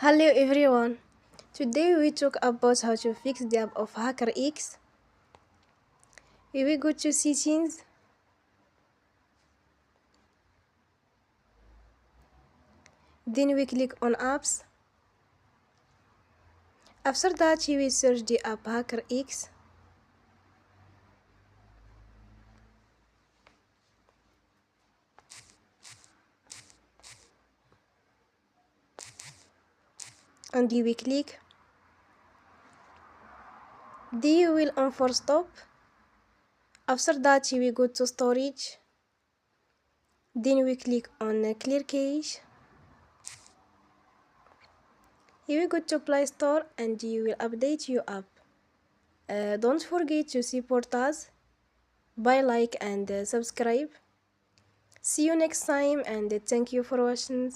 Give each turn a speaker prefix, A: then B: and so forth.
A: Hello everyone. Today we talk about how to fix the app of HackerX. We will go to settings, then we click on apps. After that we will search the app HackerX. And we click. Then you will enforce stop. After that we will go to storage. Then we click on clear cache. You will go to Play Store and you will update your app. Don't forget to support us by like and subscribe. See you next time and thank you for watching.